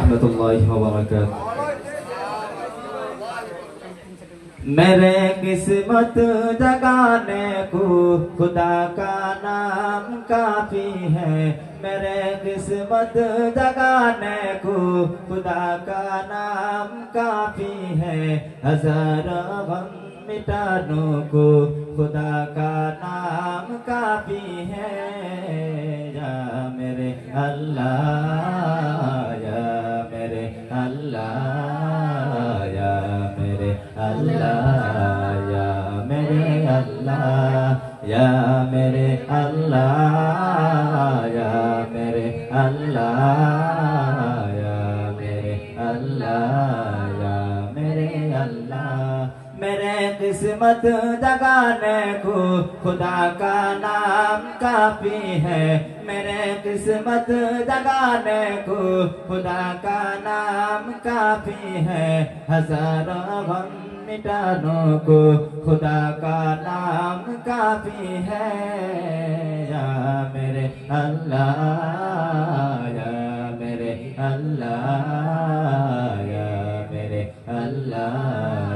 रहमतुल्लाहि व बरकातहू। मेरे किस्मत जगाने को खुदा का नाम काफी है। मेरे किस्मत जगाने को खुदा का नाम काफी है। हजारों गम मिटाने को खुदा का नाम काफी है। या मेरे अल्लाह, या मेरे अल्लाह, या मेरे अल्लाह, या मेरे अल्लाह, या मेरे अल्लाह, या मेरे अल्लाह, या मेरे अल्लाह, या मेरे अल्लाह। मेरे किस्मत जगाने को खुदा का नाम काफी है। मेरे किस्मत जगाने को खुदा का नाम काफी है। हजारों गम मिटाने को खुदा का नाम काफी है। या मेरे अल्लाह, या मेरे अल्लाह, या मेरे अल्लाह,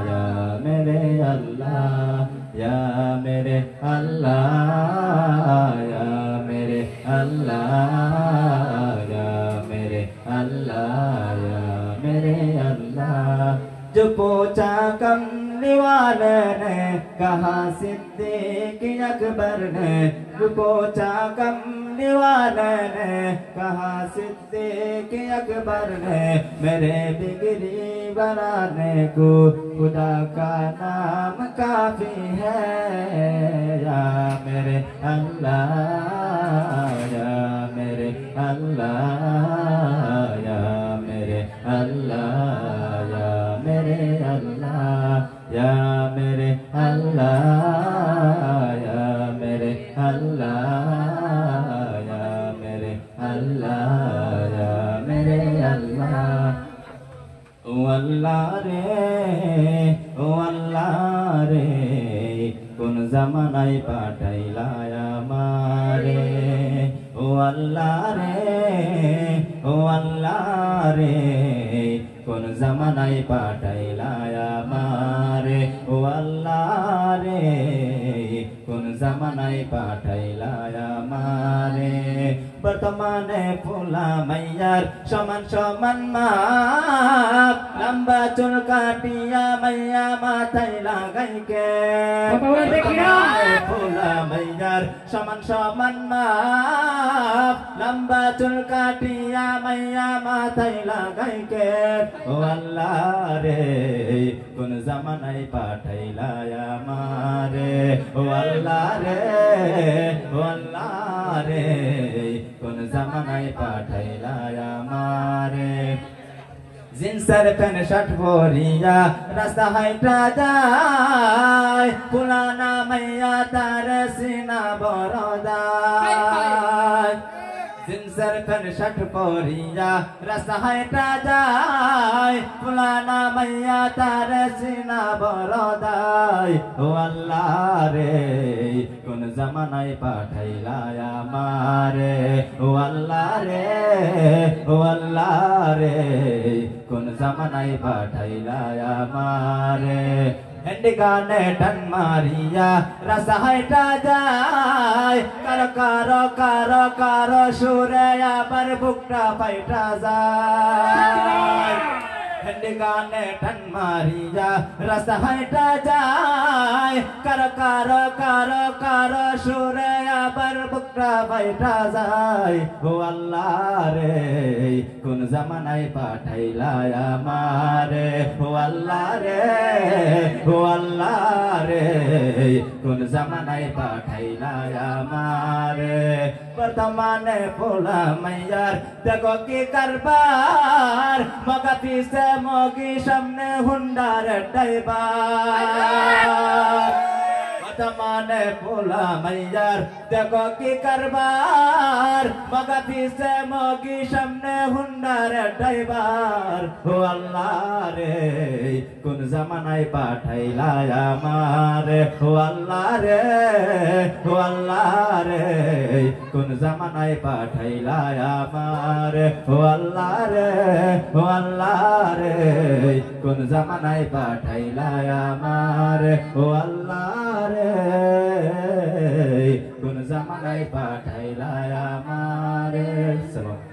या मेरे अल्लाह, या मेरे अल्लाह, या मेरे अल्लाह, या मेरे अल्लाह, या मेरे अल्लाह। जो पूछा कमली वाले ने कहा सिद्दीक अकबर ने। जो पूछा कमली वाले ने कहा सिद्दीक अकबर ने। मेरे बिगड़ी बनाने को खुदा का नाम काफी है। या मेरे अल्लाह, या मेरे अल्लाह, या मेरे अल्लाह, या मेरे अल्लाह, या मेरे अल्लाह, या मेरे अल्लाह, या मेरे अल्लाह, या मेरे अल्लाह। ओ अल्लाह रे, ओ अल्लाह रे, কোন জামানায় পাঠাইলা আমারে। ও আল্লাহ রে, ও আল্লাহ রে, কোন জামানায় পাঠাইলা আমারে। ও আল্লাহ রে, কোন জামানায় পাঠাইলা আমারে। বর্তমানে পোলা মাইয়ার সমান সমান মাপ। লম্বা চুল কাটিয়া মাইয়া মাথায় লাগাই কে। পোলা মাইয়ার সমান সমান মাপ। লম্বা চুল কাটিয়া মাইয়া মাথায় লাগাই কে। ও আল্লাহ রে, কোন জামানায় পাঠাইলা আমারে। ও আল্লাহ রে, ও আল্লাহ রে, কোন জামানায় পাঠাইলা আমারে। জিন্সের প্যান্ট শার্ট পরিয়া রাস্তা হাইটা যায়। পুরানা মাইয়া তার সিনা বড় যায়। জিন্সের প্যান্ট শার্ট পরিয়া রাস্তা হাইটা যায়। পুরানা মাইয়া তার সিনা বড় যায়। ও আল্লাহ রে, কোন জামানায় পাঠাইলা আমারে। ও আল্লাহ রে, ও আল্লাহ রে, কোন জামানায় পাঠাইলা আমারে। গানে টান মারিয়া রাস্তা হাইটা যায়। কারো কারো কারো কারো সুরে আবার বুকটা ফাইটা যায়। গানে টান মারিয়া রাস্তা হাইটা যায়। কারো কারো কারো কারো সুরে আবার বুকটা ফাইটা যায়। ও আল্লাহ রে, কোন জামানায় পাঠাইলা আমারে। ও আল্লাহ রে, ও আল্লাহ রে, কোন জামানায় পাঠাইলা আমারে। বর্তমানে পোলা মাইয়ার দেখো কি কারবার। মগা পিছে মগি সামনে হুন্ডার ড্রাইভার। বর্তমানে পোলা মাইয়ার দেখো কি কারবার। মগা পিছে মগি সামনে হুন্ডার ড্রাইভার। ও আল্লাহ রে, কোন জামানায় পাঠাইলা আমারে ও আল্লাহ রে ও আল্লাহ রে কোন জামানায় পাঠাইলা আমারে ও আল্লাহ রে ও আল্লাহ রে কোন জামানায় পাঠাইলা আমারে ও আল্লাহ রে কোন জামানায় পাঠাইলা আমারে।